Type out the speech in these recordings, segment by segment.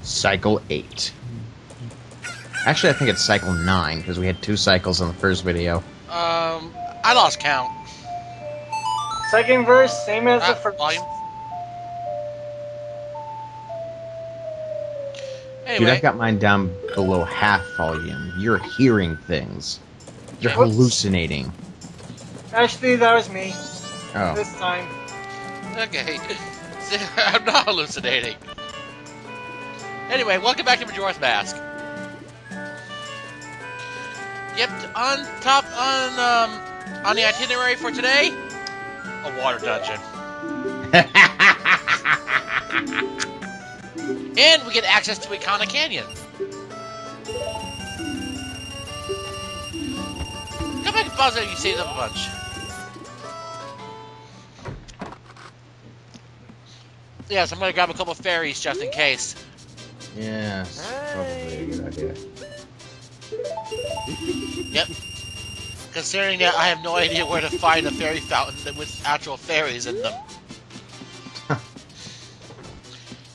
Cycle 8. Actually, I think it's Cycle 9, because we had 2 cycles in the first video. I lost count. Second verse, same as the first. Volume. Dude, Anyway. I've got mine down below half volume. You're hearing things. You're Whoops. hallucinating. Actually, that was me. Oh. This time. Okay. I'm not hallucinating. Anyway, welcome back to Majora's Mask. Yep, on the itinerary for today, a water dungeon. And we get access to Ikana Canyon. Come back and pause it, you saved up a bunch. Yes, I'm gonna grab a couple fairies just in case. Yeah, probably a good idea. Yep. Considering that I have no idea where to find a fairy fountain with actual fairies in them.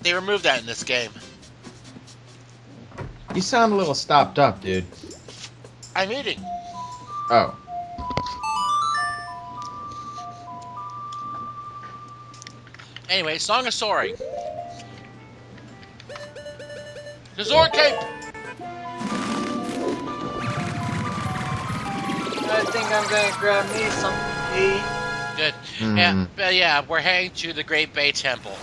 They removed that in this game. You sound a little stopped up, dude. I'm eating. Oh. Anyway, Song of Soaring. The Zord Cape! I think I'm gonna grab me some tea. Good. Mm. Yeah, but yeah, we're heading to the Great Bay Temple.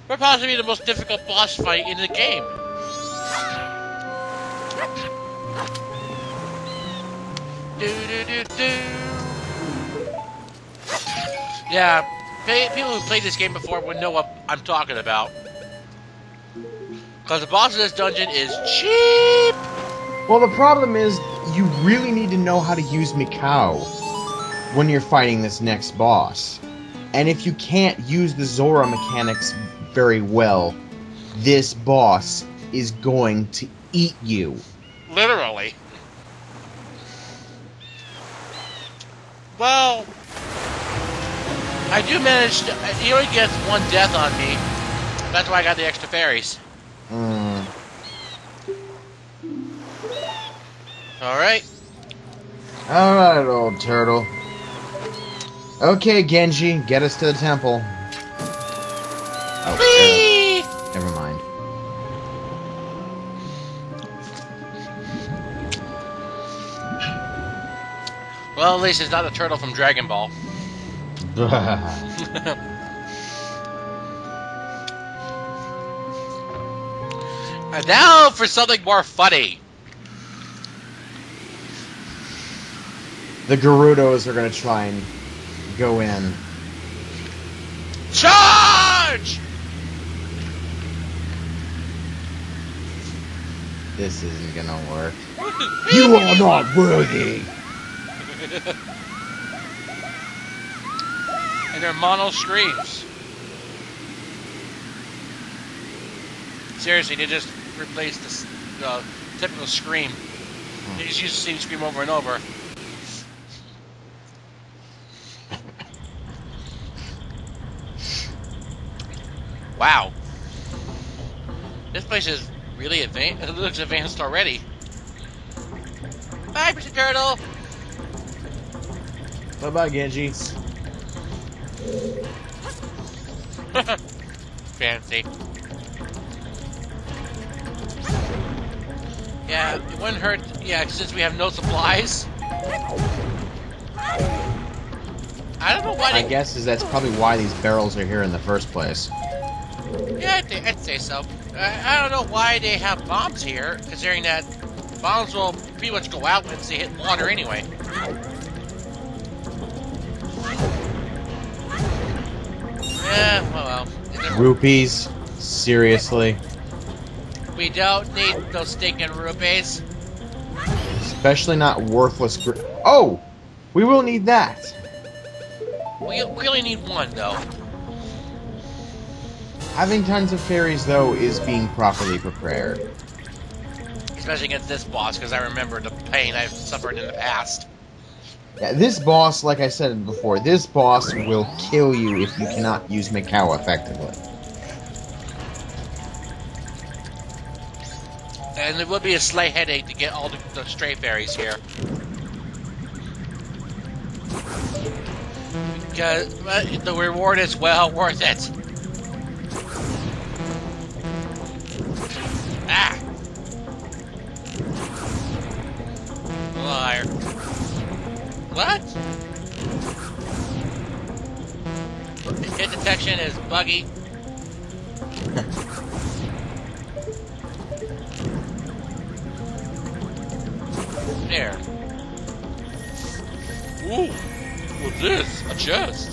We're possibly the most difficult boss fight in the game. Yeah, people who played this game before would know what I'm talking about. Because the boss of this dungeon is cheap! Well, the problem is, you really need to know how to use Mikau when you're fighting this next boss. And if you can't use the Zora mechanics very well, this boss is going to eat you. Literally. Well, I do manage to... He only gets one death on me. That's why I got the extra fairies. Alright. Alright, old turtle. Okay, Genji, get us to the temple. Oh, Whee! never mind. Well, at least it's not the turtle from Dragon Ball. And now for something more funny. The Gerudos are gonna try and go in. Charge! This isn't gonna work. You are not worthy! And their mono screams. Seriously, they just replaced the typical scream. They just use the same scream over and over. Wow. This place is really advanced. It looks advanced already. Bye, Mr. Turtle! Bye-bye, Genji. Fancy. Yeah, it wouldn't hurt. Yeah, since we have no supplies. I don't know why My they... guess is that's probably why these barrels are here in the first place. Yeah, I'd say so. I don't know why they have bombs here, considering that bombs will pretty much go out once they hit water anyway. Yeah, well. Rupees? Seriously? We don't need those stinking rupees. Especially not worthless Oh! We will need that! We only need one, though. Having tons of fairies, though, is being properly prepared. Especially against this boss, because I remember the pain I've suffered in the past. Yeah, this boss, like I said before, this boss will kill you if you cannot use Mikau effectively. And it would be a slight headache to get all the stray fairies here. Because the reward is well worth it. Ah! A little higher. What? Hit detection is buggy. There. Ooh, what's this? A chest.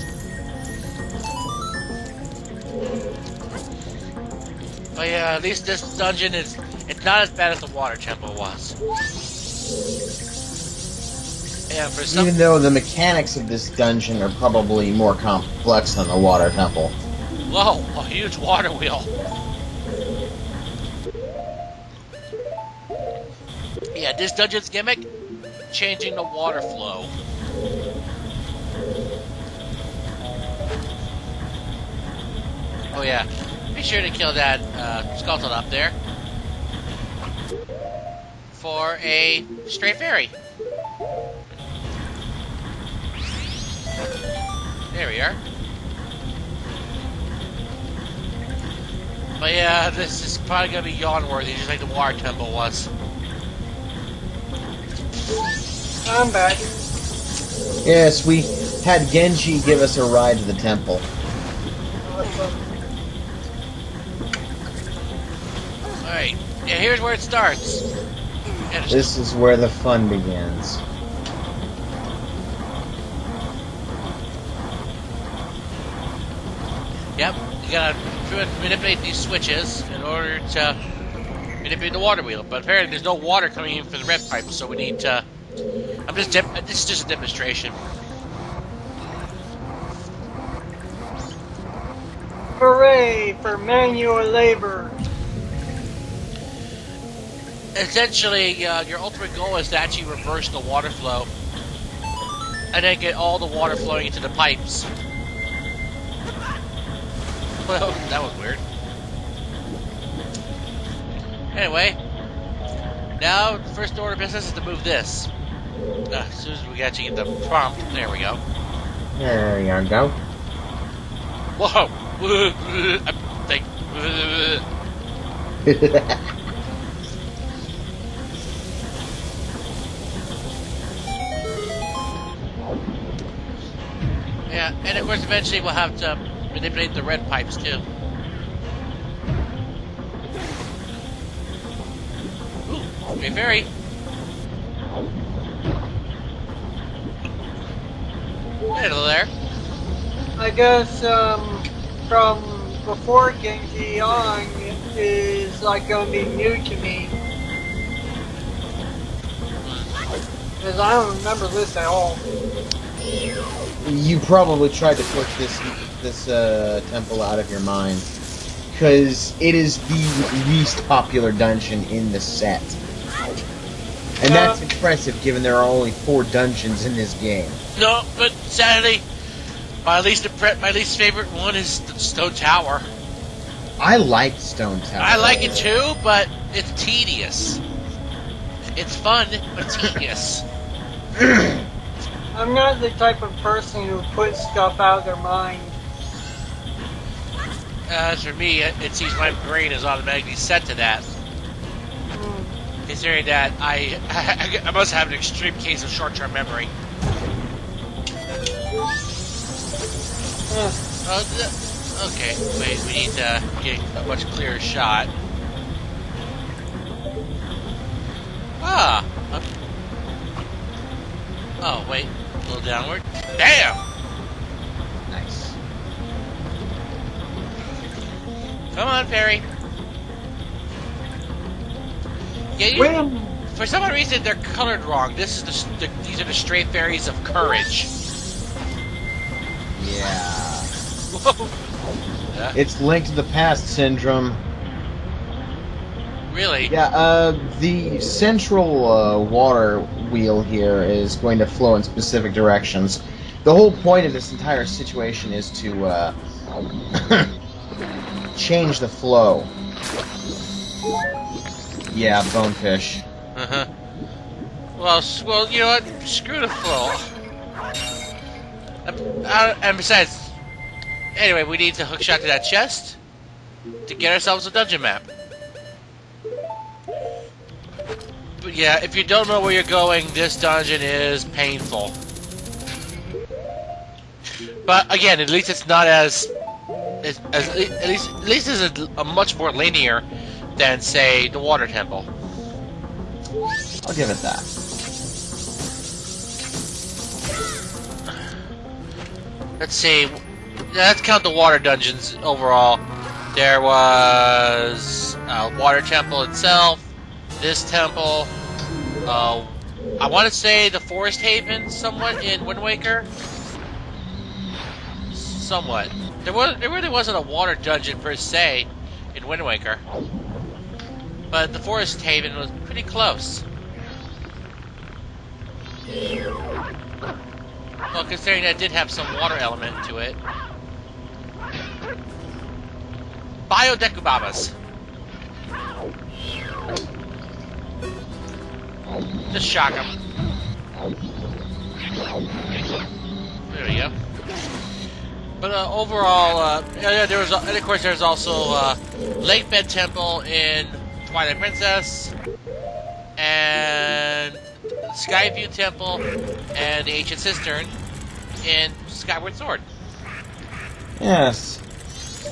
But yeah, at least this dungeon it's not as bad as the water temple was. Yeah, for some, Even though the mechanics of this dungeon are probably more complex than the water temple. whoa, a huge water wheel. Yeah, this dungeon's gimmick, changing the water flow. Oh yeah, be sure to kill that skeleton up there for a stray fairy. There we are. But yeah, this is probably gonna be yawn worthy, just like the water temple was. I'm back. Yes, we had Genji give us a ride to the temple. Alright, yeah, here's where it starts. This is where the fun begins. Yep, you gotta manipulate these switches in order to manipulate the water wheel. But apparently there's no water coming in from the red pipe, so we need to... this is just a demonstration. Hooray for manual labor. Essentially, your ultimate goal is to actually reverse the water flow and then get all the water flowing into the pipes. Well, that was weird. Anyway, now the first order of business is to move this. As soon as we actually get the prompt, there we go. There you go. Whoa! I'm like, yeah, and of course eventually we'll have to manipulate the red pipes too. Ooh, great fairy. Hello there. I guess from before Genji on is like gonna be new to me. Because I don't remember this at all. You probably tried to push this temple out of your mind, because it is the least popular dungeon in the set. And that's impressive, given there are only 4 dungeons in this game. No, but sadly, my least favorite one is the Stone Tower. I like Stone Tower. I like it too, but it's tedious. It's fun, but tedious. I'm not the type of person who puts stuff out of their mind. As for me, it seems my brain is automatically set to that. Considering that I must have an extreme case of short-term memory. Okay, wait, we need to get a much clearer shot. Ah! Oh, wait, a little downward. Damn! Nice. Come on, fairy. Yeah, for some reason they're colored wrong. These are the stray fairies of courage. Yeah. Whoa. It's Link to the Past syndrome. Really? Yeah, the central water wheel here is going to flow in specific directions. The whole point of this entire situation is to change the flow. Yeah, bonefish. Uh-huh. Well, you know what? Screw the flow. And besides, anyway, we need to hookshot to that chest to get ourselves a dungeon map. But yeah, if you don't know where you're going, this dungeon is painful. But again, at least it's not at least it's a much more linear than, say, the water temple. I'll give it that. Let's see. Let's count the water dungeons overall. There was water temple itself, this temple. I want to say the Forest Haven, somewhat in Wind Waker. Somewhat. There really wasn't a water dungeon per se in Wind Waker, but the Forest Haven was pretty close. Well, considering that it did have some water element to it. Biodecubabas. Just shock him. There we go. But overall, yeah, there was, and of course, there's also Lakebed Temple in Twilight Princess, and Skyview Temple, and the Ancient Cistern in Skyward Sword. Yes.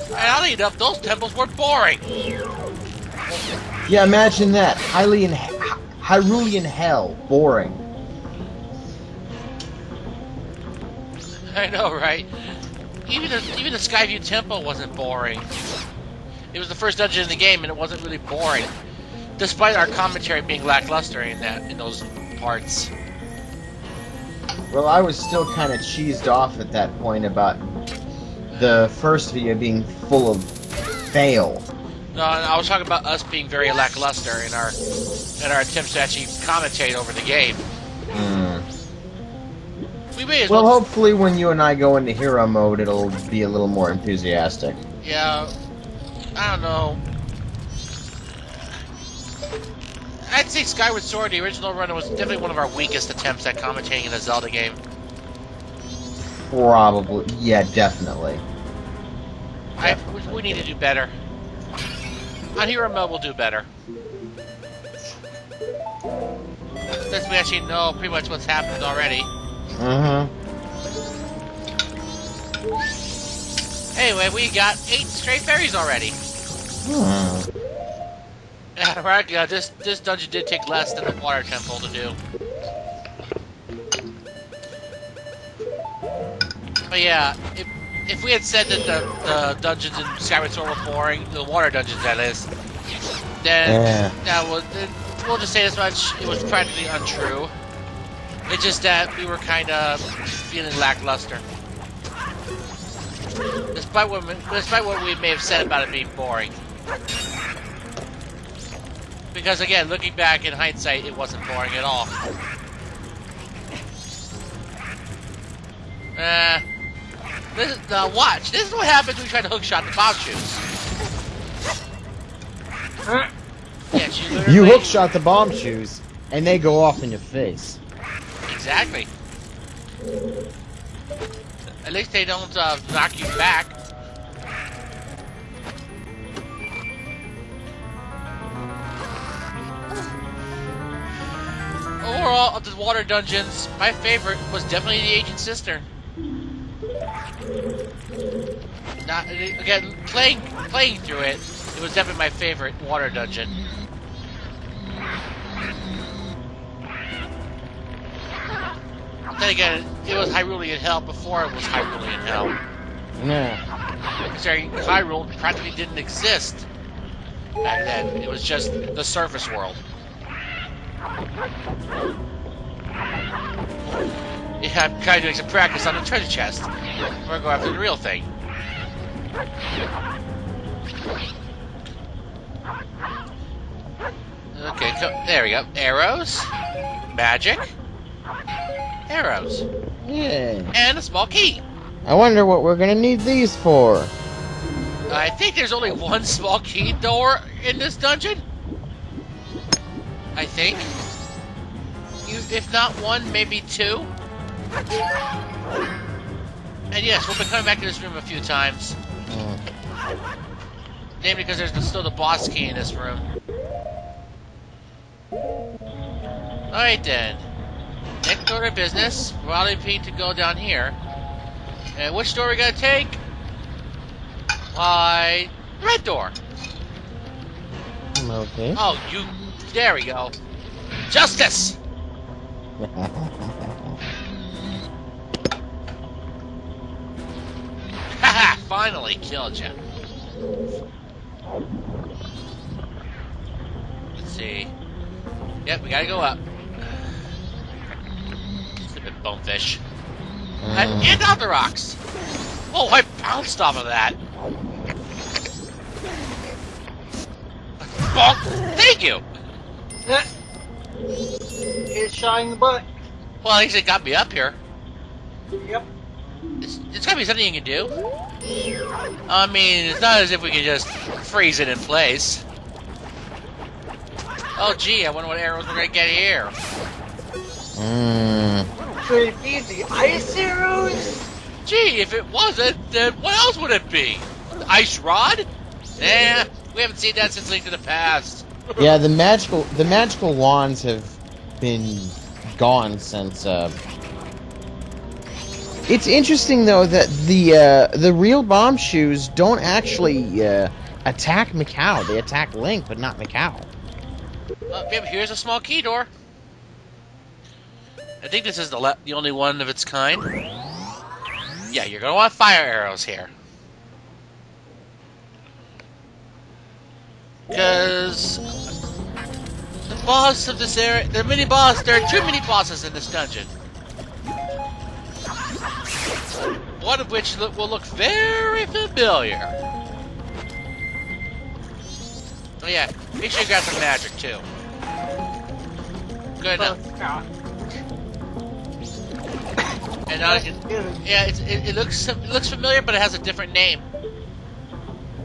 And oddly enough, those temples were boring. Yeah, imagine that. Hyrulean hell. Boring. I know, right? Even the Skyview Temple wasn't boring. It was the first dungeon in the game, and it wasn't really boring, despite our commentary being lackluster in those parts. Well, I was still kind of cheesed off at that point about the first video being full of fail. No, I was talking about us being very lackluster in our attempts to actually commentate over the game. We may as well, hopefully when you and I go into hero mode, it'll be a little more enthusiastic. Yeah, I don't know. I'd say Skyward Sword, the original run, was definitely one of our weakest attempts at commentating in a Zelda game. Probably. Yeah, definitely. We need to do better. On hero mode, we'll do better. Since we actually know pretty much what's happened already. Anyway, we got 8 stray fairies already. Yeah, right. Yeah, this dungeon did take less than the water temple to do. But yeah, if we had said that the dungeons in Skyward Sword were boring, the water dungeons that is, then we'll just say this much: it was practically untrue. It's just that we were kind of feeling lackluster, despite what we may have said about it being boring. Because again, looking back in hindsight, it wasn't boring at all. Now watch. This is what happens when you try to hookshot the bomb shoes. Yeah, you hookshot the bomb shoes, and they go off in your face. Exactly. At least they don't knock you back. Overall, of the water dungeons, my favorite was definitely the Ancient Cistern. Again, playing through it, it was definitely my favorite water dungeon. Then again, it was Hyrulean Hell before it was Hyrulean Hell. Yeah. Sorry, Hyrule practically didn't exist back then. It was just the surface world. Yeah, I'm kind of doing some practice on the treasure chest. We're gonna go after the real thing. Okay, there we go. Arrows. Magic. Arrows. Yeah. And a small key. I wonder what we're gonna need these for. I think there's only one small key door in this dungeon. I think. If not one, maybe two. And yes, we'll be coming back to this room a few times. Namely because there's still the boss key in this room. Alright then. Next order of business. Probably need to go down here. And which door we gotta take? Why, red door. Okay. Oh, you... There we go. Justice! Haha! Finally killed you. Let's see. Yep, we gotta go up. Stupid bonefish. And other rocks! Oh, I bounced off of that! Bonk! Thank you! It's shot in the butt. Well, at least it got me up here. Yep. It's gotta be something you can do. I mean, it's not as if we can just freeze it in place. Oh, gee, I wonder what arrows we're gonna get here. Could it be the ice arrows? Gee, if it wasn't, then what else would it be? The ice rod? Nah, we haven't seen that since Link to the Past. Yeah, the magical wands have been gone since. It's interesting though that the real bomb shoes don't actually attack Mikau. They attack Link, but not Mikau. Yep, here's a small key door. I think this is the only one of its kind. Yeah, you're gonna want fire arrows here. Because the boss of this area, there are there are two mini bosses in this dungeon. One of which will look very familiar. Oh yeah, make sure you grab some magic too. Good enough. And now yeah, it looks familiar, but it has a different name.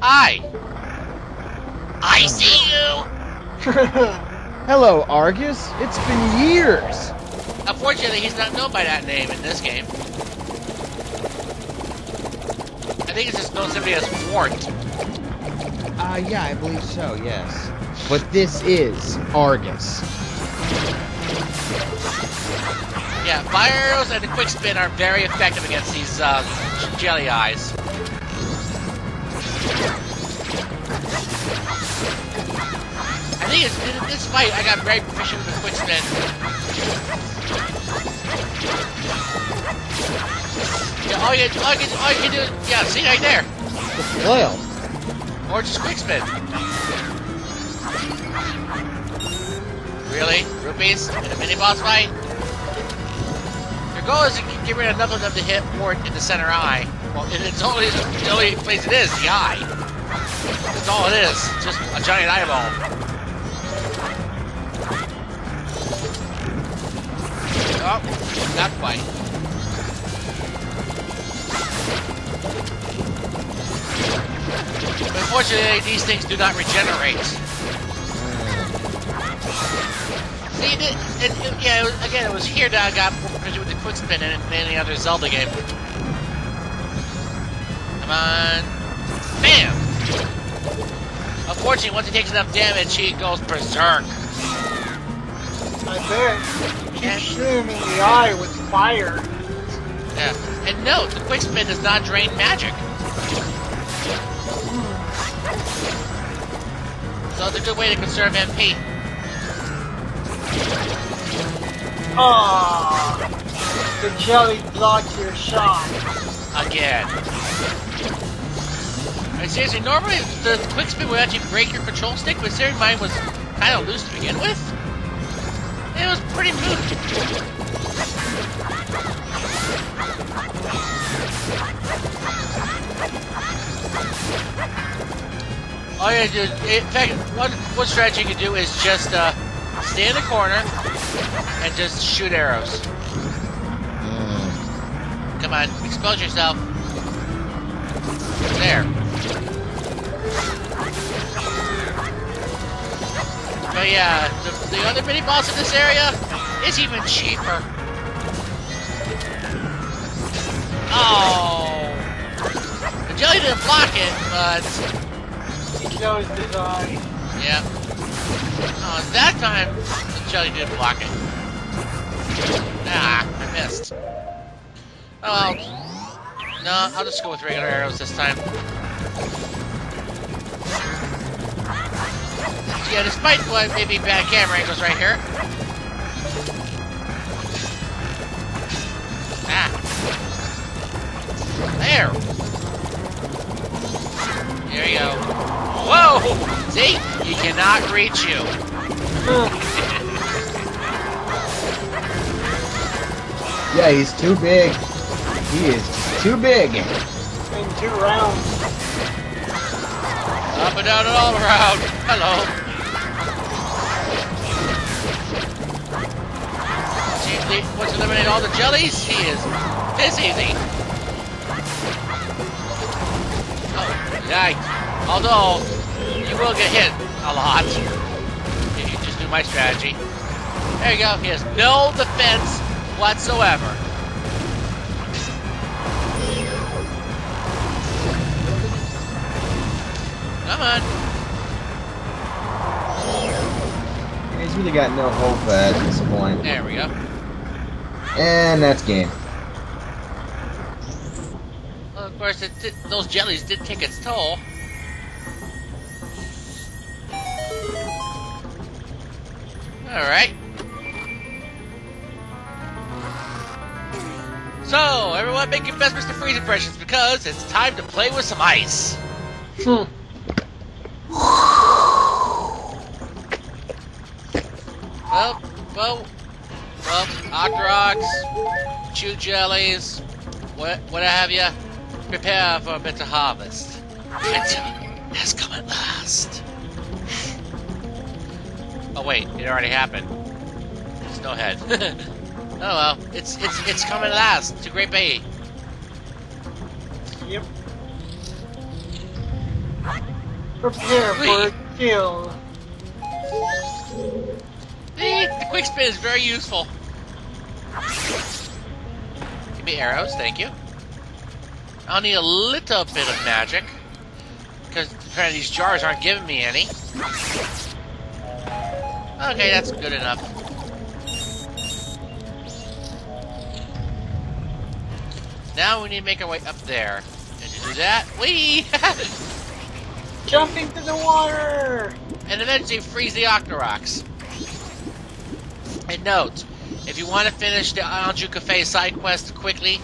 I see you. Hello, Argus. It's been years. Unfortunately, he's not known by that name in this game. I think it's just known simply as Wart. Yeah, I believe so. Yes, but this is Argus. Yeah, fire arrows and the quick spin are very effective against these jelly eyes. I think in this fight I got very proficient with the quick spin. Yeah, all you can do is, yeah, see right there. The flail. Or just quick spin. Really? Rupees? In a mini boss fight? Your goal is to get rid of enough of them to hit Wart in the center eye. Well, it's only the only place it is, the eye. That's all it is. Just a giant eyeball. Oh, not quite. But unfortunately, these things do not regenerate. See, it was here that I got more proficient with the quick spin than in any other Zelda game. Come on. Bam! Unfortunately, once he takes enough damage, he goes berserk. I bet. You shoot him in the eye with fire. Yeah. And note, the quick spin does not drain magic. So it's a good way to conserve MP. Ah, the jelly blocked your shot. Again. And seriously, normally the quick spin would actually break your control stick, but considering mine was kind of loose to begin with, it was pretty moot. All you gotta do, in fact, one strategy you can do is just stay in the corner and just shoot arrows. Come on, expose yourself. There. But yeah, the other mini boss in this area is even cheaper. Oh! The jelly didn't block it, but... He chose design. Yeah. Oh, that time, the jelly didn't block it. Ah, I missed. Oh well. No, I'll just go with regular arrows this time. Yeah, despite what may be bad camera angles right here. Ah. There. There you go. Whoa! See? He cannot reach you. Yeah, he's too big. He is too big. In 2 rounds. Up and down and all around. Hello. See, once you eliminate all the jellies, he is this easy. Oh, yikes. Although, you will get hit a lot if you just do my strategy. There you go. He has no defense whatsoever. Come on. He's really got no hope at this point. There we go. And that's game. Well, of course, those jellies did take its toll. Alright. So, everyone make your best Mr. Freeze impressions because it's time to play with some ice. Well, Octoroks, chew jellies, what have you, prepare for a better harvest. Winter has come at last. Oh wait, it already happened. Snowhead. Oh well, it's coming at last to Great Bay. Yep. Prepare for a kill. The quick spin is very useful. Give me arrows, thank you. I'll need a little bit of magic, because apparently these jars aren't giving me any. Okay, that's good enough. Now we need to make our way up there. And to do that, whee! Jump into the water! And eventually freeze the Octoroks. And note, if you want to finish the Anju Cafe side quest quickly,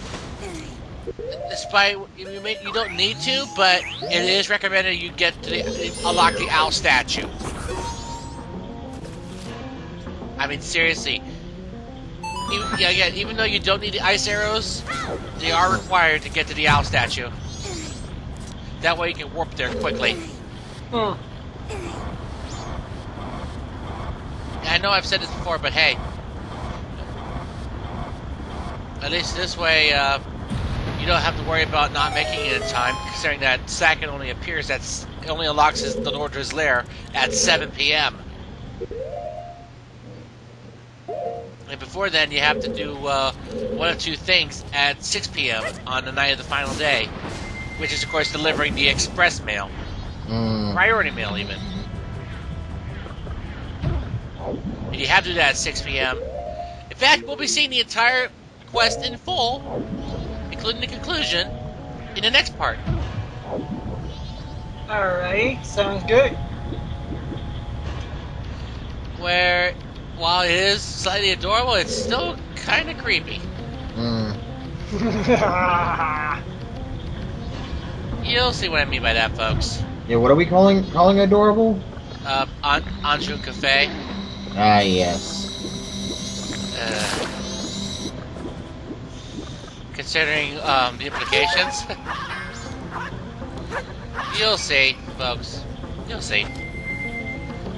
despite you don't need to, but it is recommended you get to unlock the owl statue. I mean, seriously. Even though you don't need the ice arrows, they are required to get to the owl statue. That way you can warp there quickly. I know I've said this before, but hey. At least this way, you don't have to worry about not making it in time, considering that Sakin only appears only unlocks the Nordra's Lair at 7 p.m. And before then, you have to do one of two things at 6 p.m. on the night of the final day, which is, of course, delivering the express mail. Priority mail, even. And you have to do that at 6 p.m. In fact, we'll be seeing the entire quest in full, including the conclusion, in the next part. Alright, sounds good. Where, while it is slightly adorable, it's still kind of creepy. You'll see what I mean by that, folks. Yeah, what are we calling adorable? Anju Cafe. Ah, yes. Considering the implications. You'll see, folks. You'll see.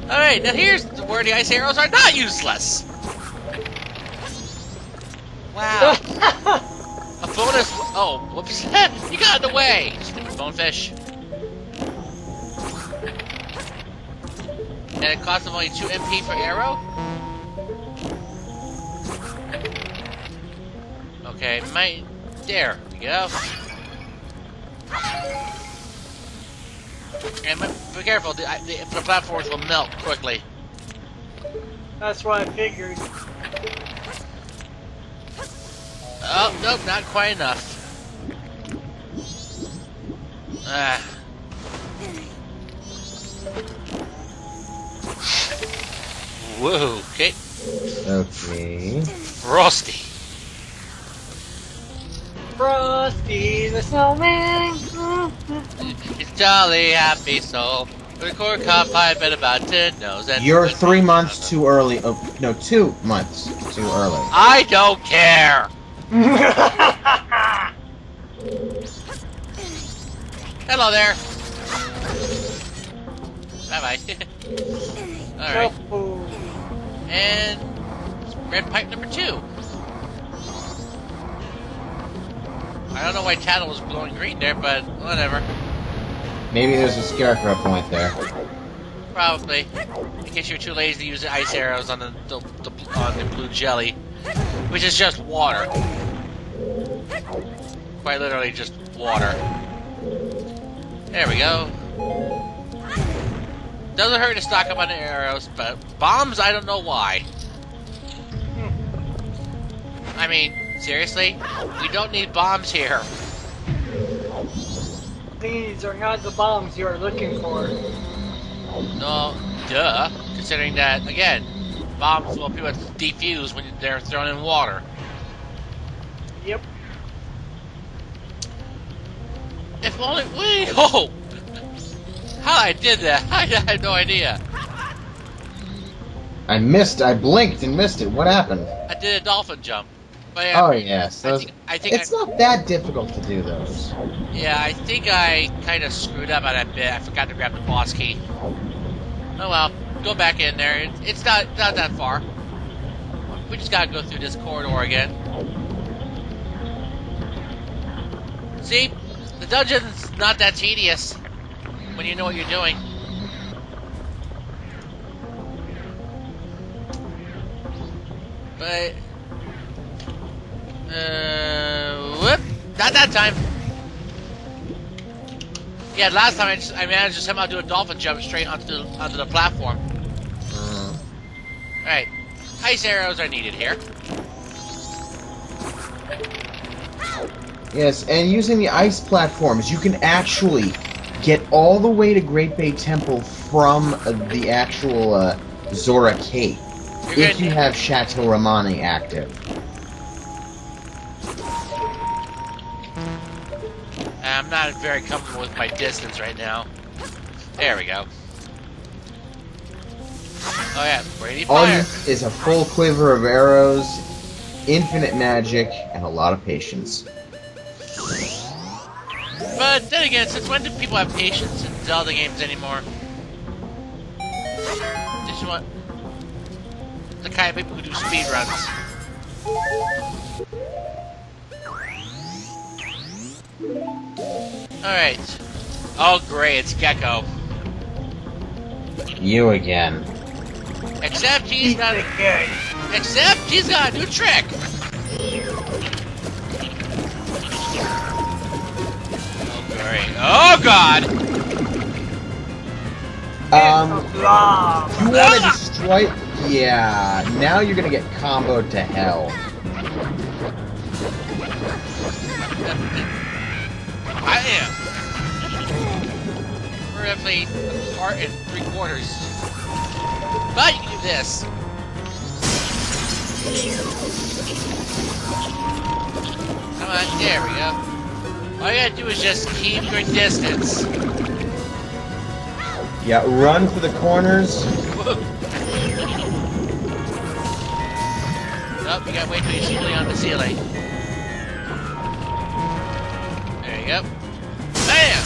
Alright, now here's where the ice arrows are not useless! Wow. A bonus... Oh, whoops. You got in the way! Stupid bonefish. And it costs them only 2 MP per arrow? Okay, there we go. And be careful, the platforms will melt quickly. That's what I figured. Oh, nope, not quite enough. Ah. Whoa, okay. Okay. Frosty. Frosty the Snowman. It's jolly, happy soul. With a corn cob pie, bet about 10 nose. You're 3 months too early. Oh, no, 2 months too early. I don't care! Hello there! Bye-bye. Alright. Oh. And... red pipe number 2. I don't know why Tattle was glowing green there, but whatever. Maybe there's a scarecrow point there. Probably. In case you're too lazy to use the ice arrows on the blue jelly. Which is just water. Quite literally just water. There we go. Doesn't hurt to stock up on the arrows, but bombs, I don't know why. I mean, seriously? We don't need bombs here. These are not the bombs you are looking for. No, duh. Considering that, again, bombs will pretty much defuse when they're thrown in water. Yep. If only we... Oh! How I did that? I had no idea. I blinked and missed it. What happened? I did a dolphin jump. But yeah, Oh, yes. I think it's not that difficult to do those. Yeah, I think I kind of screwed up on that bit. I forgot to grab the boss key. Oh well, go back in there. It's not that far. We just gotta go through this corridor again. See? The dungeon's not that tedious when you know what you're doing. But... whoop! Not that time! Yeah, last time I managed to somehow do a dolphin jump straight onto the platform. Alright. Ice arrows are needed here. Yes, and using the ice platforms, you can actually get all the way to Great Bay Temple from the actual Zora Cape. If you have Chateau Romani active. I'm not very comfortable with my distance right now. There we go. Oh yeah, Brady All you fire. need is a full quiver of arrows, infinite magic, and a lot of patience. But then again, since when do people have patience in Zelda games anymore? Just want the kind of people who do speedruns. Alright. Oh great, it's Gecko. You again. Except he's got a new trick! Oh great. Oh god! You want to destroy... Yeah, now you're gonna get comboed to hell. I am. We're roughly a part and 3/4. But you can do this. Come on, there we go. All you gotta do is just keep your distance. Yeah, run for the corners. Nope, you gotta wait till you're shielding on the ceiling. There you go. Bam!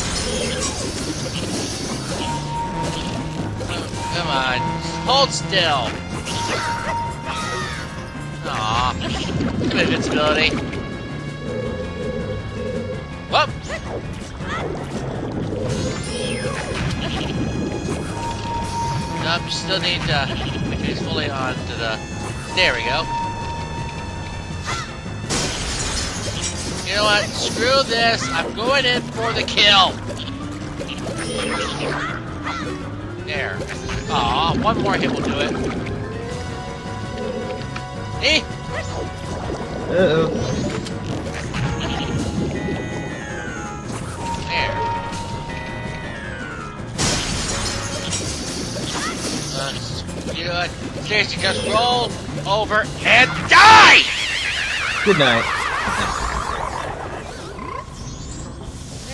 Come on. Hold still. Aww. Good invincibility. Whoop! Nope, you still need to make sure he's fully onto the... There we go. You know what? Screw this. I'm going in for the kill. There. Aw, one more hit will do it. Eh? Uh-oh. There. Good. Seriously, just roll over and die! Good night.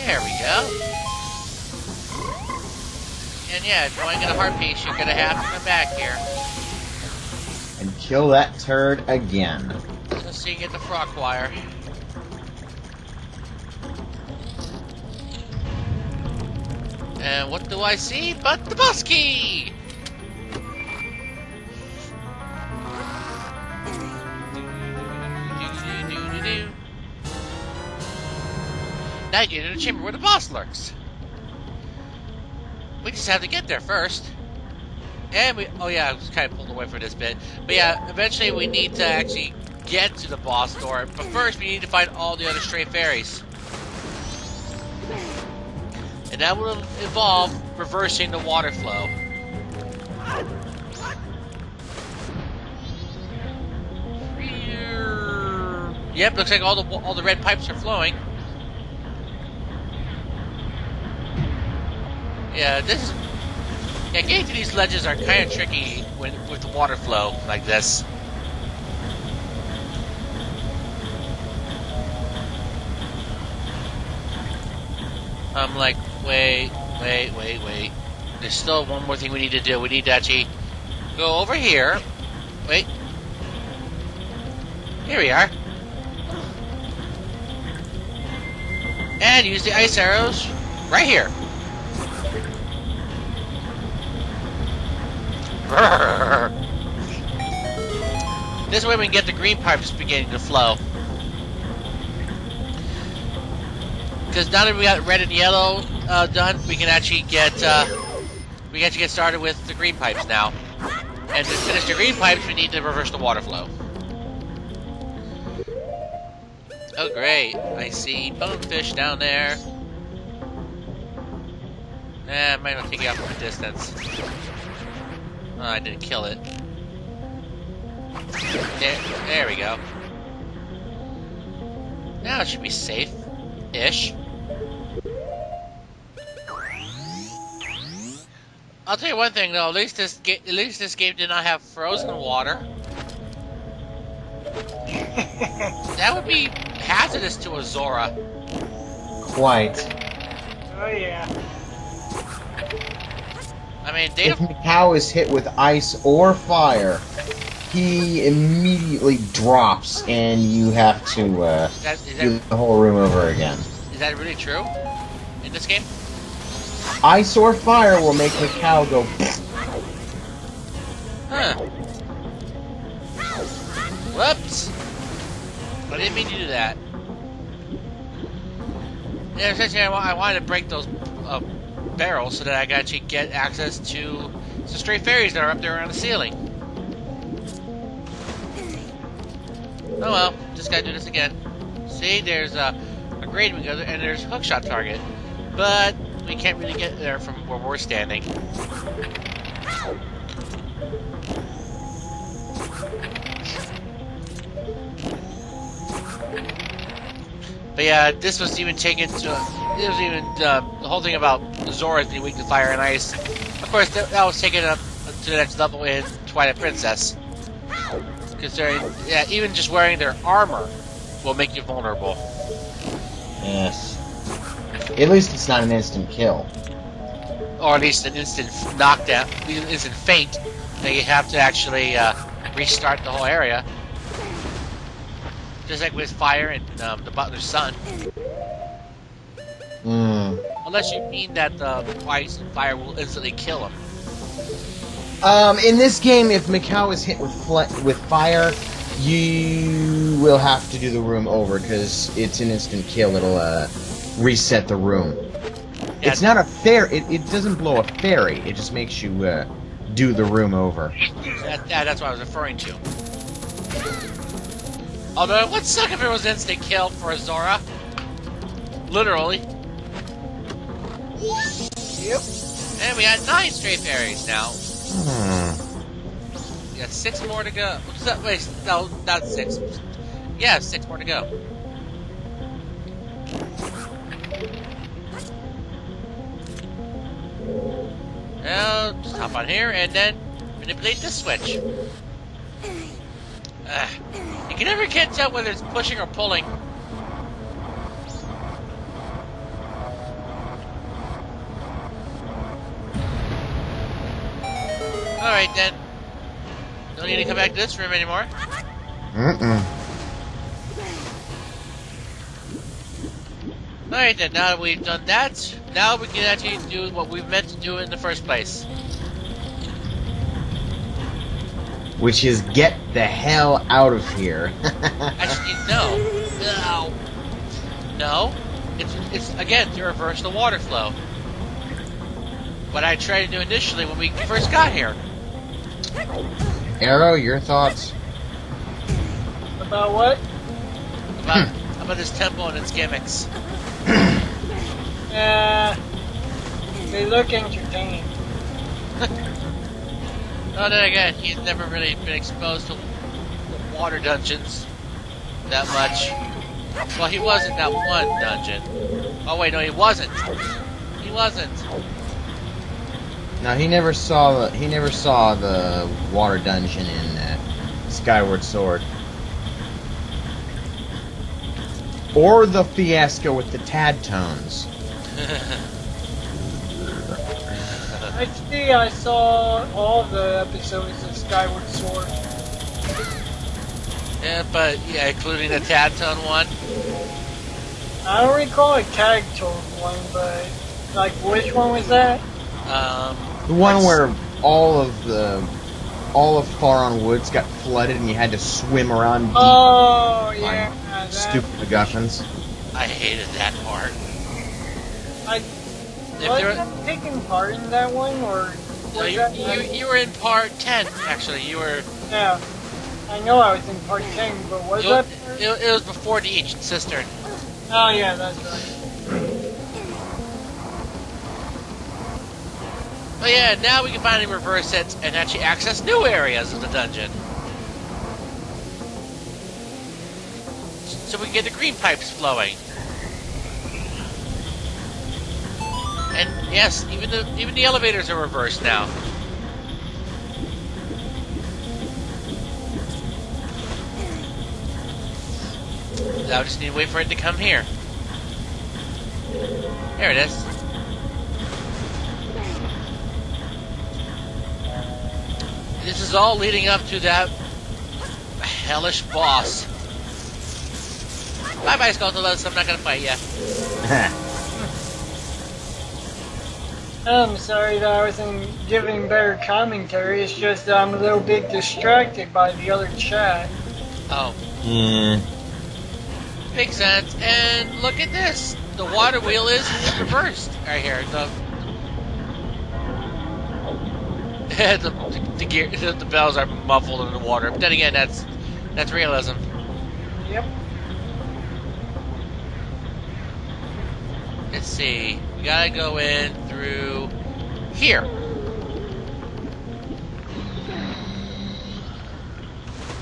There we go. And yeah, if you want to get a heart piece, you're gonna have to come back here. And kill that turd again. Just so you get the frog wire. And what do I see but the bus key? Now you get in the chamber where the boss lurks. We just have to get there first. And we... Oh yeah, I was kind of pulled away for this bit. But yeah, eventually we need to actually get to the boss door. But first we need to find all the other stray fairies. And that will involve reversing the water flow. Yep, looks like all the red pipes are flowing. Yeah, getting to these ledges are kind of tricky with the water flow like this. I'm like, wait. There's still one more thing we need to do. We need to actually go over here. Wait. Here we are. And use the ice arrows right here. This way we can get the green pipes beginning to flow. Because now that we got red and yellow done, we can actually get started with the green pipes now. And to finish the green pipes, we need to reverse the water flow. Oh great, I see bonefish down there. I might not take it out from a distance. Oh, I didn't kill it. There we go. Now it should be safe-ish. I'll tell you one thing though. At least this game did not have frozen water. That would be hazardous to a Zora. Quite. Oh yeah. I mean, if Mikau is hit with ice or fire, he immediately drops, and you have to do the whole room over again. Is that really true in this game? Ice or fire will make Mikau go. Huh. Whoops. I didn't mean to do that. Yeah, essentially, I wanted to break those barrels so that I could actually get access to some stray fairies that are up there around the ceiling. Oh well, just gotta do this again. See, there's a grade we go there, and there's a hookshot target. But we can't really get there from where we're standing. But yeah, this was even taken to... It was even the whole thing about Zora being weak to fire and ice. Of course, that was taken up to the next level in Twilight Princess. Considering, yeah, even just wearing their armor will make you vulnerable. Yes. At least it's not an instant kill. Or at least an instant knockdown, an instant faint. That you have to actually restart the whole area. Just like with fire and the Butler's son. Hmm. Although unless you mean that the ice and fire will instantly kill him. In this game, if Mikau is hit with fire, you will have to do the room over because it's an instant kill. It'll reset the room. Yeah, It's not a it doesn't blow a fairy. It just makes you do the room over. That's what I was referring to. Although it would suck if it was instant kill for a Zora. Literally. Yep. And we got 9 stray fairies now. Hmm. We got 6 more to go. Wait, no, not 6. Yeah, 6 more to go. Now, just hop on here and then manipulate this switch. You can never catch up whether it's pushing or pulling. Alright then. Don't need to come back to this room anymore. Alright then, now that we've done that, now we can actually do what we've meant to do in the first place. Which is get the hell out of here. Actually, no. No. It's again to reverse the water flow. What I tried to do initially when we first got here. Arrow, your thoughts? About what? About this temple and its gimmicks. They look entertaining. Oh, then again, he's never really been exposed to water dungeons that much. Well, he was in that one dungeon. Oh wait, no, he wasn't. He wasn't. No, he never saw the water dungeon in Skyward Sword, or the fiasco with the Tad Tones. Actually, I saw all the episodes of Skyward Sword. Yeah, but yeah, including the Tad-Tone one. I don't recall a tag tone one, but like which one was that? The one where all of Faron Woods got flooded and you had to swim around deep. Oh yeah, that. Stupid MacGuffins. I hated that part. Was I taking part in that one, or No, was you were in part 10, actually. You were... Yeah, I know I was in part 10, but was that part? It was before the Ancient Cistern. Oh yeah, that's right. Oh yeah, now we can finally reverse it and actually access new areas of the dungeon. So we can get the green pipes flowing. And yes, even the elevators are reversed now. Now I just need to wait for it to come here. There it is. This is all leading up to that hellish boss. Bye-bye, Skulltulus. I'm not gonna fight ya. I'm sorry that I wasn't giving better commentary. It's just that I'm a little bit distracted by the other chat. Oh. Yeah. Makes sense. And look at this. The water wheel is reversed right here. The bells are muffled in the water. But then again, that's realism. Yep. Let's see. We gotta go in through here.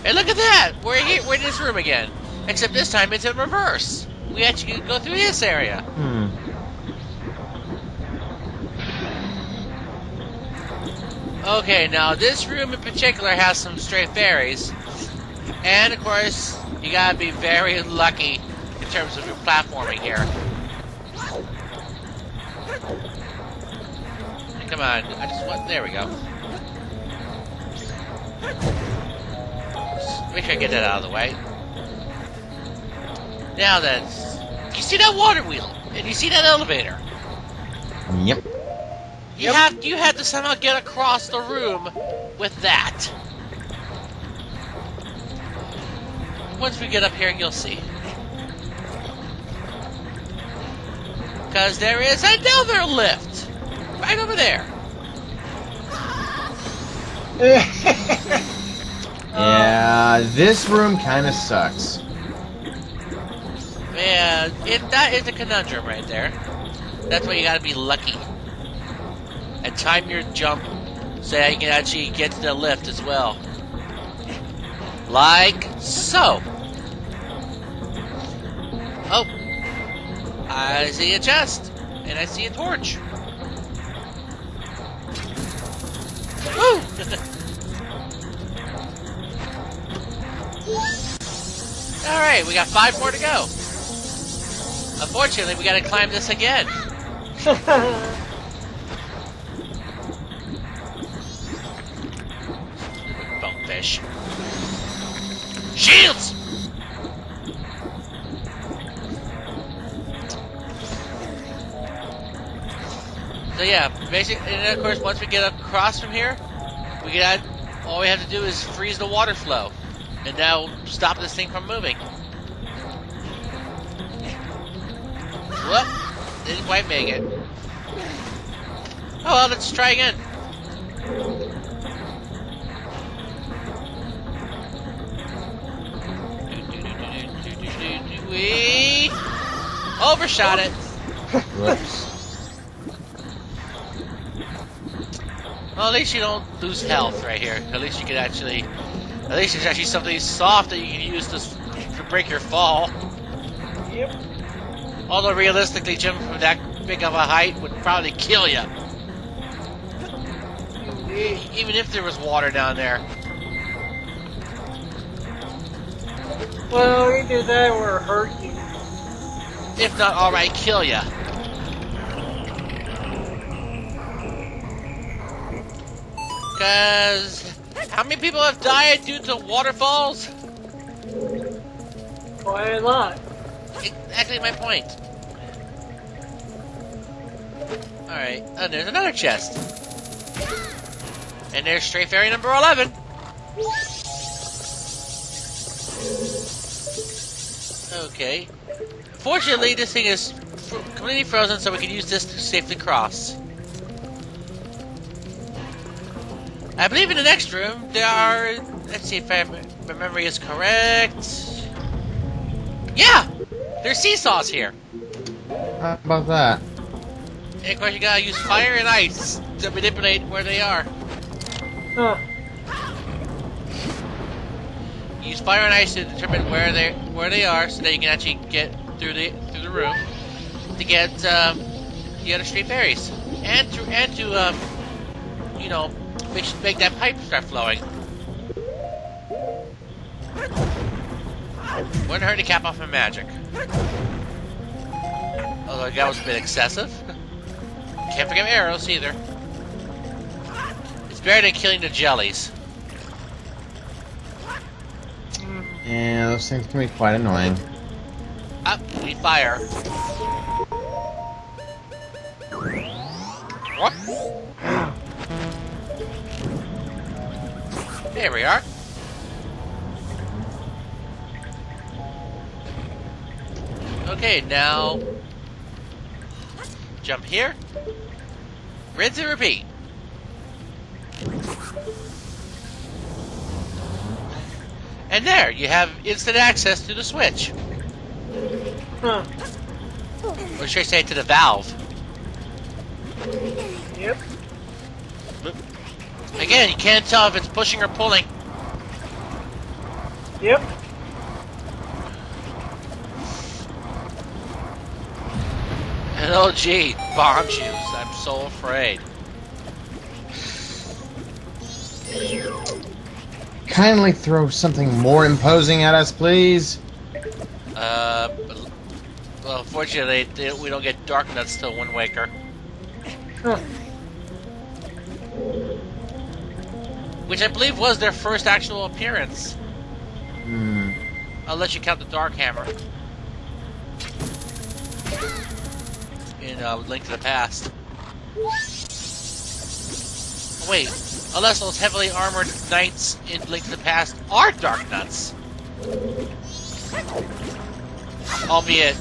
Hey, look at that! We're here. We're in this room again. Except this time it's in reverse. We actually go through this area. Okay, now this room in particular has some stray fairies. And of course, you gotta be very lucky in terms of your platforming here. Come on, I just want... There we go. Just make sure I get that out of the way. Now then, you see that water wheel? And you see that elevator? Yep. You have to somehow get across the room with that. Once we get up here, you'll see. Because there is another lift right over there. Yeah, this room kind of sucks. Yeah, that is a conundrum right there. That's why you gotta be lucky. And time your jump so that you can actually get to the lift as well. Like so. Oh. I see a chest. And I see a torch. Woo! Alright, we got 5 more to go. Unfortunately, we gotta climb this again. Bonefish. Shields! So yeah, basically, and of course, once we get across from here, all we have to do is freeze the water flow. And that'll stop this thing from moving. Whoop! Didn't quite make it. Oh well, let's try again. We overshot it. Whoops. Well, at least you don't lose health right here. At least you can actually... At least there's actually something soft that you can use to break your fall. Yep. Although realistically, jumping from that big of a height would probably kill you. Even if there was water down there. Well, either that or hurt you. If not, alright, kill you. Because... How many people have died due to waterfalls? Quite a lot. Exactly my point. Alright, oh, there's another chest. And there's Stray Fairy number 11. Okay. Fortunately, this thing is completely frozen, so we can use this to safely cross. I believe in the next room there are... Let's see if my memory is correct. Yeah! There's seesaws here. How about that? And of course you gotta use fire and ice to manipulate where they are. Huh. Use fire and ice to determine where they are, so that you can actually get through the room to get the other Stray Fairies, and to you know, make that pipe start flowing. Wouldn't hurt to cap off my magic. Although that was a bit excessive. Can't forget arrows either. It's better than killing the jellies. Yeah, those things can be quite annoying. Up, we need fire. What? There we are. Okay, now jump here. Rinse and repeat. And there, you have instant access to the switch. Huh. Or should I say to the valve. Yep. Again, you can't tell if it's pushing or pulling. Yep. And oh gee, bomb shoes. I'm so afraid. Kindly throw something more imposing at us, please. Well, unfortunately, we don't get Dark Nuts till Wind Waker. Huh. Which I believe was their first actual appearance. Hmm. Unless you count the Dark Hammer. In Link to the Past. Wait, unless those heavily armored knights in Link to the Past are Dark Nuts. Albeit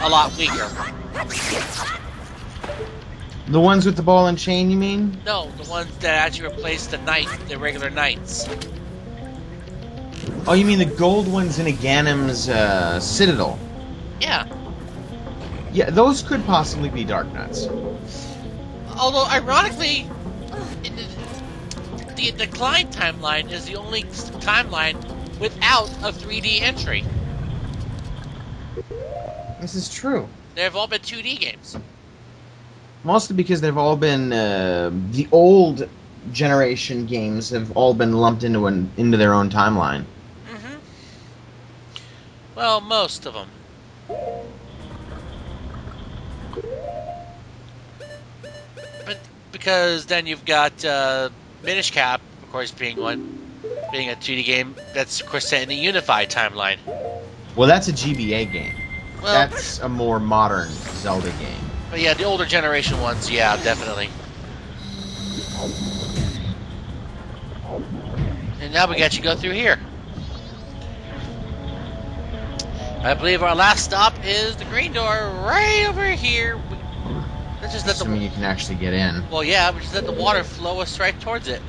a lot weaker. The ones with the ball and chain, you mean? No, the ones that actually replace the regular knights. Oh, you mean the gold ones in Aghanim's Citadel? Yeah. Yeah, those could possibly be Dark Nuts. Although, ironically, the Decline timeline is the only timeline without a 3D entry. This is true. They've all been 2D games. Mostly because they've all been the old generation games have all been lumped into their own timeline. Mm-hmm. Well, most of them. But because then you've got Minish Cap, of course, being a 2D game that's of course set in a unified timeline. Well, that's a GBA game. Well, That's a more modern Zelda game. but yeah, the older generation ones, yeah, definitely. And now we got you go through here. I believe our last stop is the green door right over here. Let's just let Assuming you can actually get in. Well, yeah, we just let the water flow us right towards it.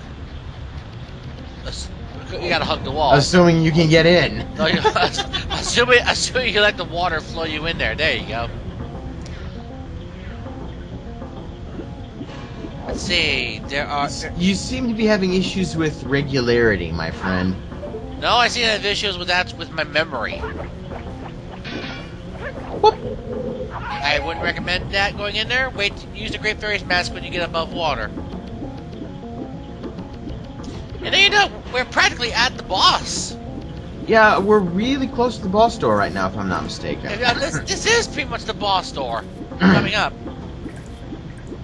You gotta hug the wall. Assuming you can get in. No, assuming you let the water flow you in there. There you go. Let's see. There are. You seem to be having issues with regularity, my friend. No, I see that issues with that with my memory. Whoop. I wouldn't recommend that going in there. Wait, use the Great Fairy's Mask when you get above water. And then you know, we're practically at the boss. Yeah, we're really close to the boss door right now, if I'm not mistaken. This is pretty much the boss door coming up.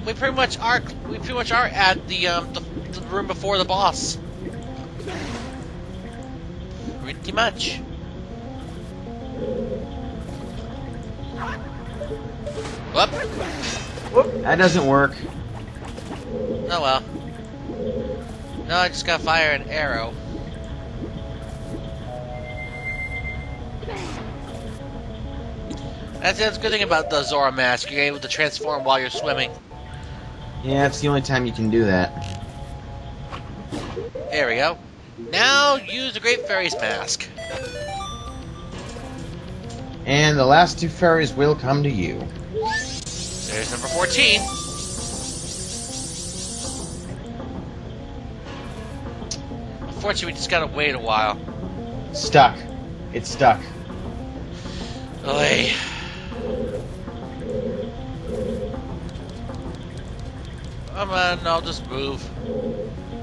We pretty much are at the room before the boss. Pretty much. Whoop. Whoop. That doesn't work. Oh well. No, I just gotta fire an arrow. That's the good thing about the Zora mask. You're able to transform while you're swimming. Yeah, it's the only time you can do that. There we go. Now use the Great Fairy's Mask. And the last two fairies will come to you. There's number 14. Unfortunately, we just gotta wait a while. Stuck. It's stuck. Oy. Come on, I'll just move.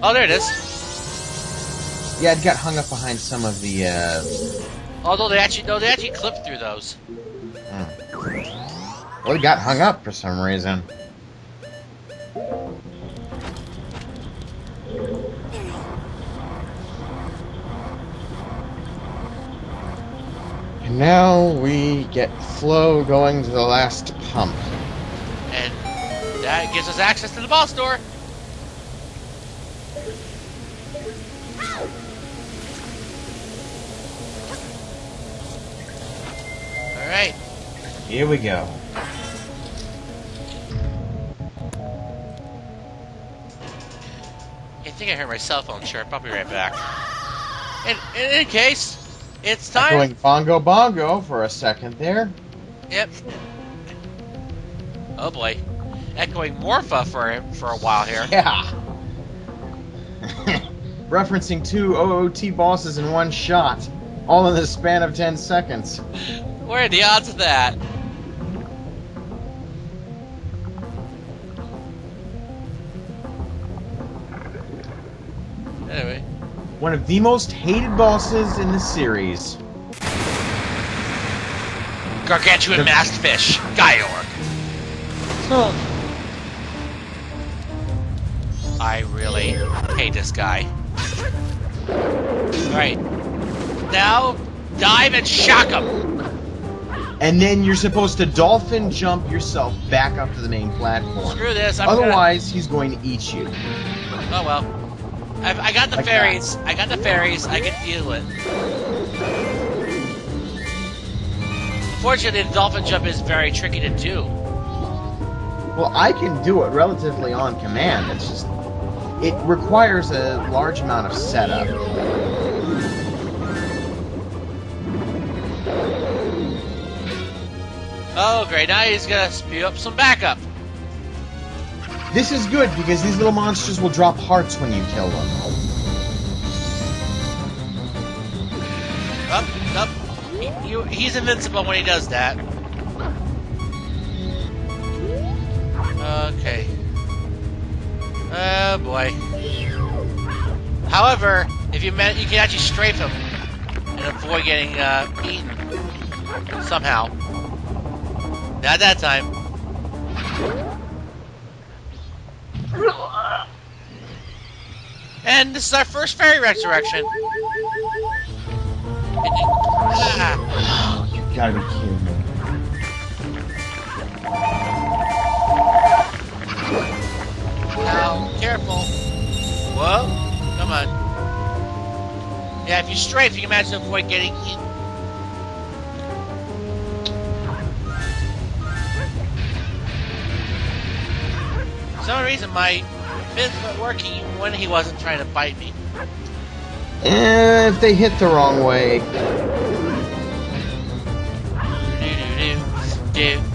Oh, there it is. Yeah, it got hung up behind some of the, Although they actually clipped through those. Well, it got hung up for some reason. And now we get Flo going to the last pump. And that gives us access to the boss door. Alright. Here we go. I think I heard my cell phone chirp. I'll be right back. In any case, it's time. Going bongo bongo for a second there. Yep. Oh boy. Echoing Morpha for a while here. Yeah. Referencing two OOT bosses in one shot, all in the span of 10 seconds. What are the odds of that? Anyway. One of the most hated bosses in the series. Gargantuan masked fish. Gaiorg. Huh. I really hate this guy. Alright. Now, dive and shock him! And then you're supposed to dolphin jump yourself back up to the main platform. Screw this. Otherwise, he's going to eat you. Oh well. I got the Like fairies. I got the fairies. I can deal with. Unfortunately, the dolphin jump is very tricky to do. Well, I can do it relatively on command. It's just... it requires a large amount of setup. Oh, great. Now he's gonna spew up some backup. This is good, because these little monsters will drop hearts when you kill them. Up. He's invincible when he does that. Okay. Oh boy. However, if you can actually strafe him and avoid getting eaten somehow. Not that time. And this is our first fairy resurrection. Oh, you gotta be kidding me. Now, careful. Whoa, come on. Yeah, if you strafe, you can manage to avoid getting eaten. For some reason, my fins weren't working even when he wasn't trying to bite me. If they hit the wrong way.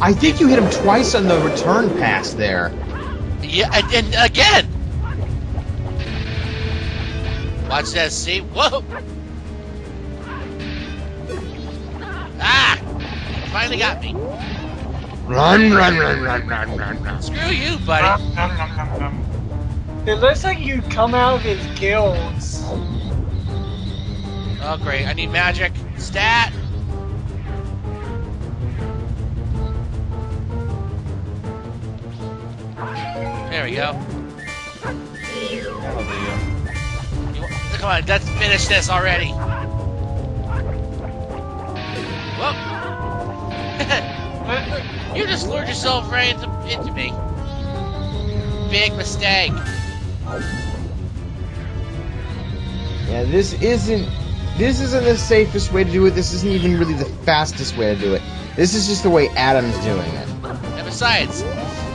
I think you hit him twice on the return pass there. Yeah, and again! Watch this, see? Whoa! Ah! Finally got me. Run. Screw you, buddy. It looks like you come out of his gills. Oh, great. I need magic. Stat! There we go. Come on, let's finish this already. Whoa! You just lured yourself right into me. Big mistake. Yeah, this isn't the safest way to do it. This isn't even really the fastest way to do it. This is just the way Adam's doing it. And besides,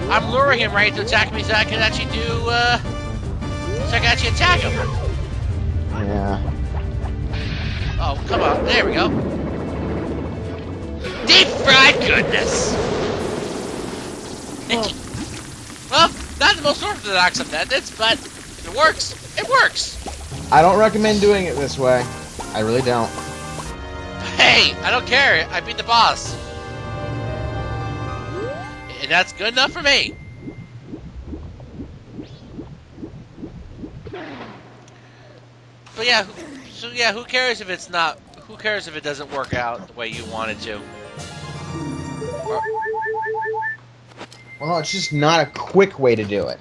I'm luring him right to attack me so I can actually attack him. Yeah. Oh, come on. There we go. Deep fried goodness. Well, not the most orthodox of methods, but if it works, it works. I don't recommend doing it this way. I really don't. Hey, I don't care. I beat the boss. And that's good enough for me. But yeah, who cares if it's not? Who cares if it doesn't work out the way you want it to? Well, it's just not a quick way to do it.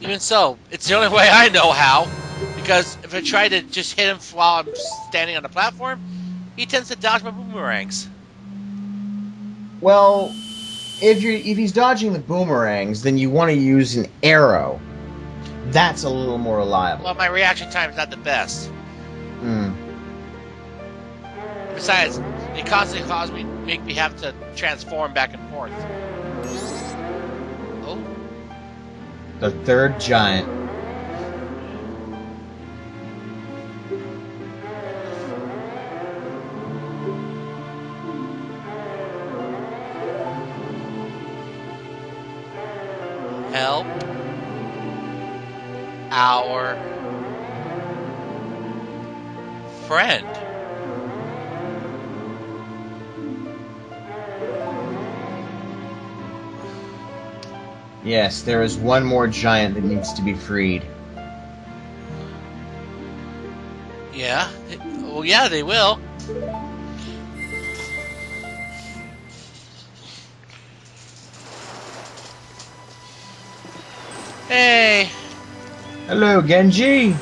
Even so, it's the only way I know how. Because if I try to just hit him while I'm standing on the platform, he tends to dodge my boomerangs. Well, if he's dodging the boomerangs, then you want to use an arrow. That's a little more reliable. Well, my reaction time is not the best. Besides, it constantly make me have to transform back and forth. Oh. The third giant. Help our friend. Yes, there is one more giant that needs to be freed. Yeah. Well, yeah, they will. Hey. Hello, Genji.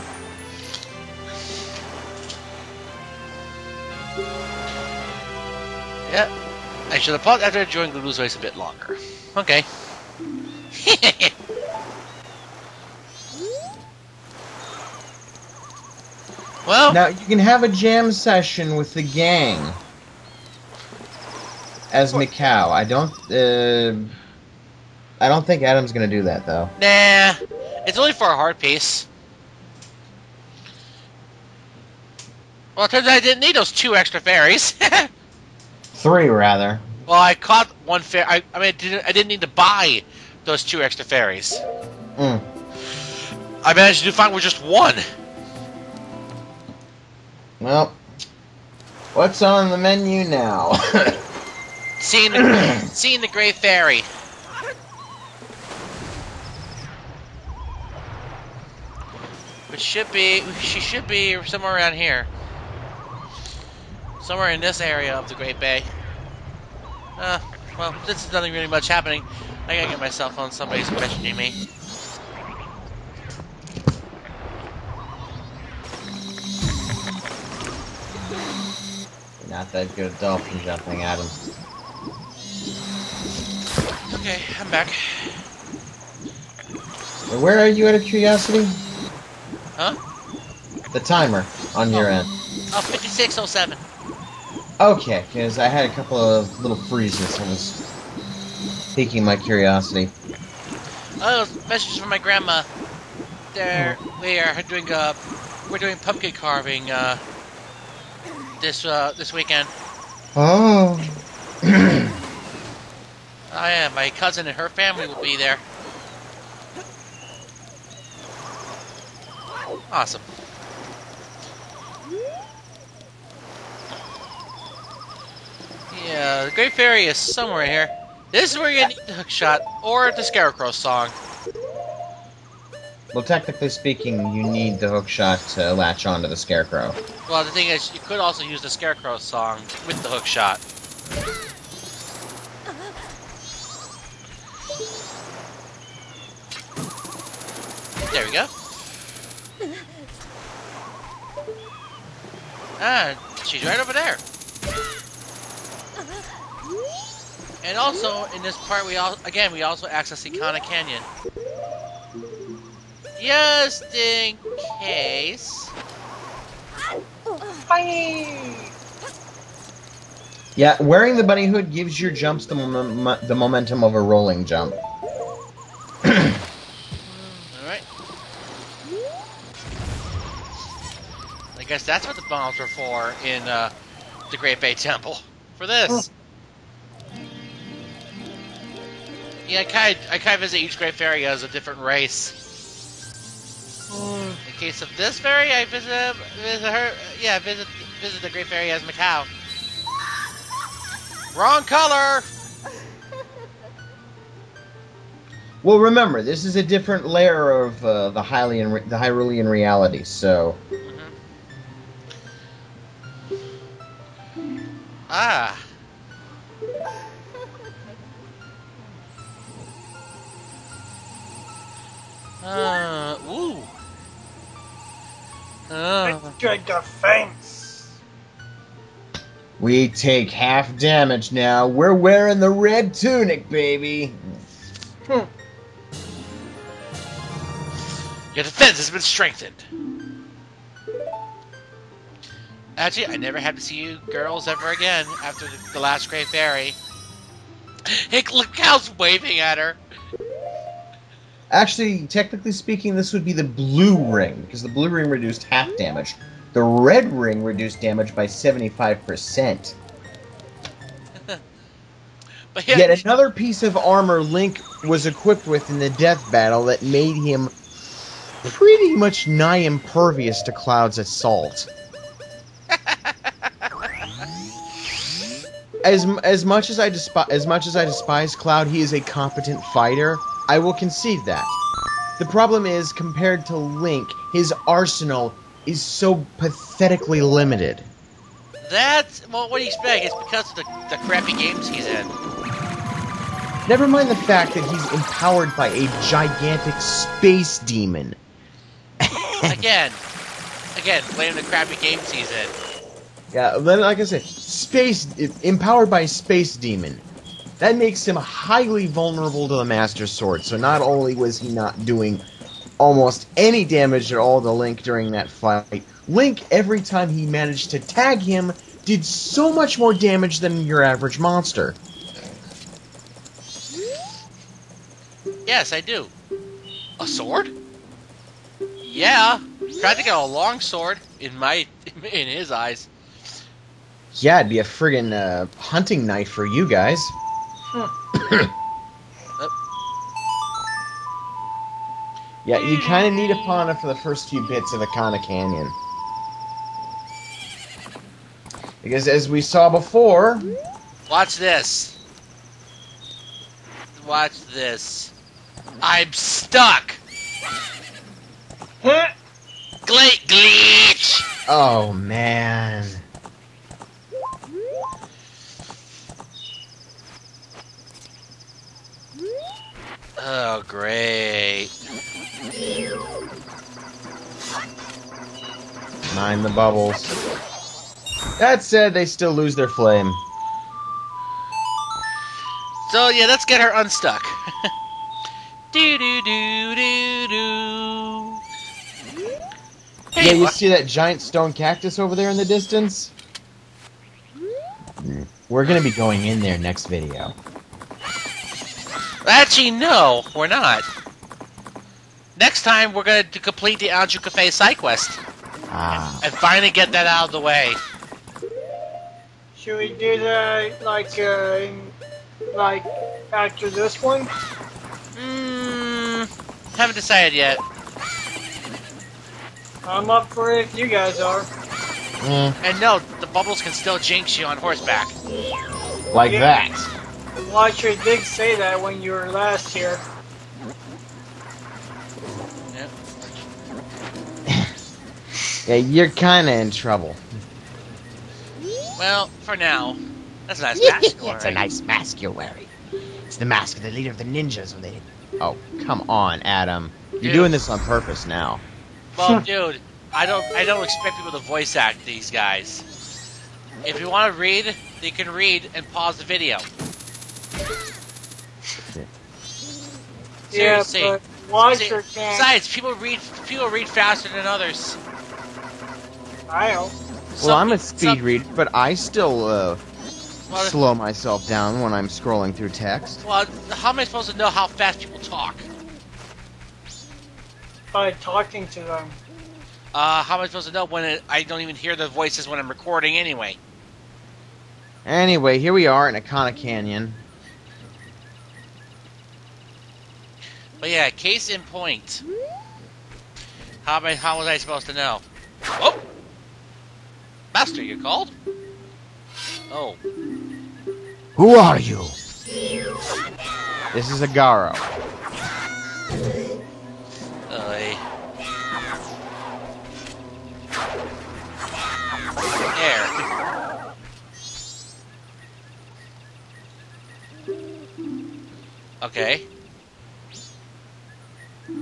Yep. I Alright, so the pause after enjoying Lulu's Race a bit longer. Okay. Well, Now, you can have a jam session with the gang as Mikau. I don't think Adam's gonna do that, though. nah. It's only for a hard piece. Well, it turns out I didn't need those 2 extra fairies. 3, rather. Well, I caught 1 fairy. I mean, I didn't need to buy those 2 extra fairies. Mm. I managed to find with just 1. Well, what's on the menu now? Seeing the gray fairy. Which she should be somewhere around here. Somewhere in this area of the Great Bay. Well, since there's nothing really much happening, I gotta get my cell phone. Somebody's questioning me. Not that good at dolphin jumping, Adam. Okay, I'm back. Where are you, out of curiosity? Huh? The timer on your end. Oh, 5607. Okay, because I had a couple of little freezes. I was piquing my curiosity. Oh, messages from my grandma. There, we're doing pumpkin carving this weekend. Oh. Oh yeah, my cousin and her family will be there. Awesome. Yeah, the Great Fairy is somewhere here. This is where you need the hook shot or the Scarecrow song. Well, technically speaking, you need the hook shot to latch onto the Scarecrow. Well, the thing is, you could also use the Scarecrow song with the hook shot. There we go. Ah, she's right over there. And also, in this part, we also access Ikana Canyon. Just in case. Bye. Yeah, wearing the bunny hood gives your jumps the momentum of a rolling jump. Alright. I guess that's what the bombs were for in the Great Bay Temple. For this. Yeah, I kind of visit each Great Fairy as a different race. In case of this fairy, I visit her. Yeah, visit the Great Fairy as Macau. Wrong color. Well, remember, this is a different layer of the Hyrulean reality, so... Ah. Ooh. Good defense. We take half damage now. We're wearing the red tunic, baby. Your defense has been strengthened. Actually, I never had to see you girls ever again after the last Great Fairy. Hey, look, Cal's waving at her. Actually, technically speaking, this would be the blue ring, because the blue ring reduced half damage. The red ring reduced damage by 75%. But Yet another piece of armor Link was equipped with in the death battle that made him pretty much nigh impervious to Cloud's assault. As much as I despise Cloud, he is a competent fighter. I will concede that. The problem is, compared to Link, his arsenal is so pathetically limited. That's... Well, what do you expect? It's because of the crappy games he's in. Never mind the fact that he's empowered by a gigantic space demon. Again, blame the crappy games he's in. Yeah, then like I said, empowered by a space demon. That makes him highly vulnerable to the Master Sword. So not only was he not doing almost any damage at all to Link during that fight, Link, every time he managed to tag him, did so much more damage than your average monster. Yes, I do. A sword? Yeah. Tried to get a long sword in his eyes. Yeah, it'd be a friggin' hunting knife for you guys. Yeah, you kind of need Epona for the first few bits of Akana Canyon. Because as we saw before... Watch this. Watch this. I'm stuck! Glitch! Oh, man. Oh, great. Mind the bubbles. That said, they still lose their flame. So, yeah, let's get her unstuck. Do-do-do-do-do. Hey, Yeah, you see that giant stone cactus over there in the distance? We're gonna be going in there next video. Actually, no, we're not. Next time, we're going to complete the Anju Cafe side quest. Ah. And finally get that out of the way. Should we do that like after this one? Haven't decided yet. I'm up for it if you guys are. And no, the bubbles can still jinx you on horseback. Like that. Watch your dig say that when you were last here. Yep. Yeah, you're kinda in trouble. Well, for now. That's a nice mask. It's a nice mask you're wearing. It's the mask of the leader of the ninjas. Oh, come on, Adam. You're doing this on purpose now. Well, dude, I don't expect people to voice act these guys. If you want to read, they can read and pause the video. Seriously. Yeah, but Watcher can't. Besides, people read faster than others. I know. Well, I'm a speed reader, but I still Well, slow myself down when I'm scrolling through text. Well, how am I supposed to know how fast people talk? By talking to them. How am I supposed to know when I don't even hear the voices when I'm recording anyway? Anyway, here we are in Akana Canyon. But yeah, case in point. How was I supposed to know? Oh! Master, you called? Oh. Who are you? This is Agaro. There. Okay.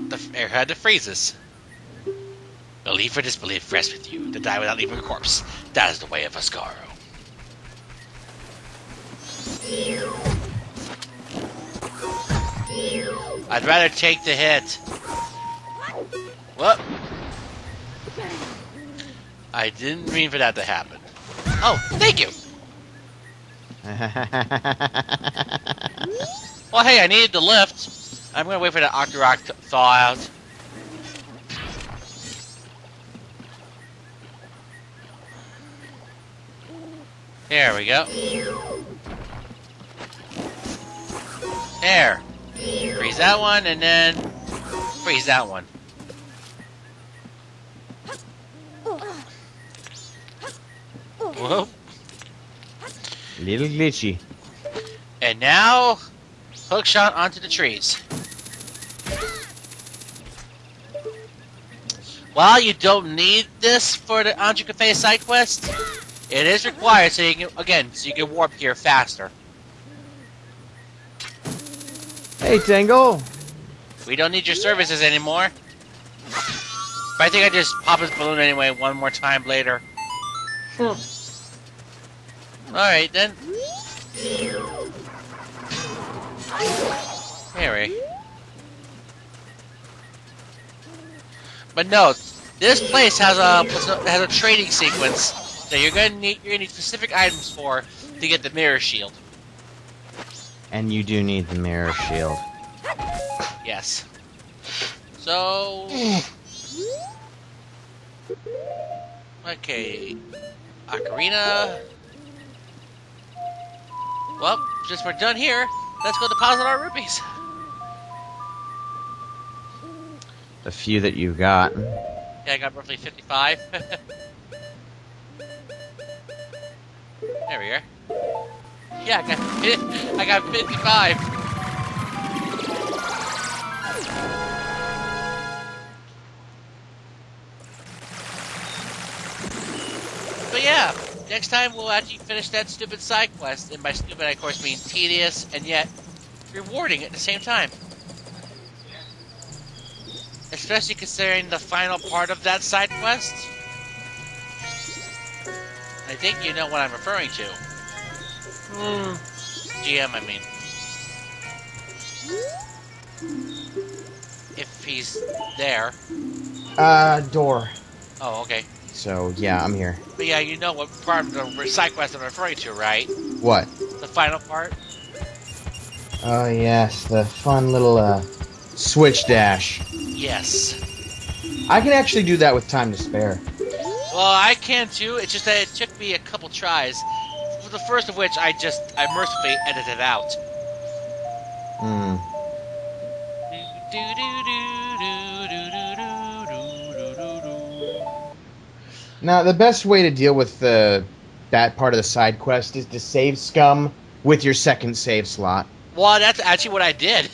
The air had to freezes. Belief or disbelief rests with you. To die without leaving a corpse. That is the way of Ascaro. I'd rather take the hit. What? I didn't mean for that to happen. Oh, thank you! Well, hey, I needed the lift. I'm gonna wait for the Octorok to thaw out. There we go. There. Freeze that one, and then freeze that one. Whoa. Little glitchy. And now, hookshot onto the trees. While you don't need this for the Anju Cafe side quest, it is required so you can warp here faster. Hey, Tangle. We don't need your services anymore. But I think I just pop his balloon anyway one more time later. Alright, then. Anyway. But no, this place has a trading sequence that you're gonna need specific items for to get the mirror shield. And you do need the mirror shield. Yes. So okay. Ocarina. Well, since we're done here, let's go deposit our rupees. The few that you've got. Yeah, I got roughly 55. There we are. Yeah, I got 55. But yeah, next time we'll actually finish that stupid side quest, and by stupid I of course mean tedious and yet rewarding at the same time. Especially considering the final part of that side quest. I think you know what I'm referring to. GM, I mean. If he's there. Door. Oh, okay. So, yeah, I'm here. But yeah, you know what part of the side quest I'm referring to, right? What? The final part? Oh, yes, the fun little, switch dash. Yes. I can actually do that with time to spare. Well, I can too, it's just that it took me a couple tries. For the first of which I mercifully edited out. Now, the best way to deal with that part of the side quest is to save scum with your second save slot. Well, that's actually what I did.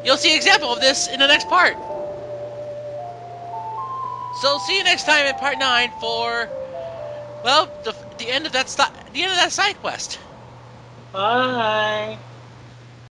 You'll see an example of this in the next part. So see you next time in part 9 for, well, the end of that side quest. Bye.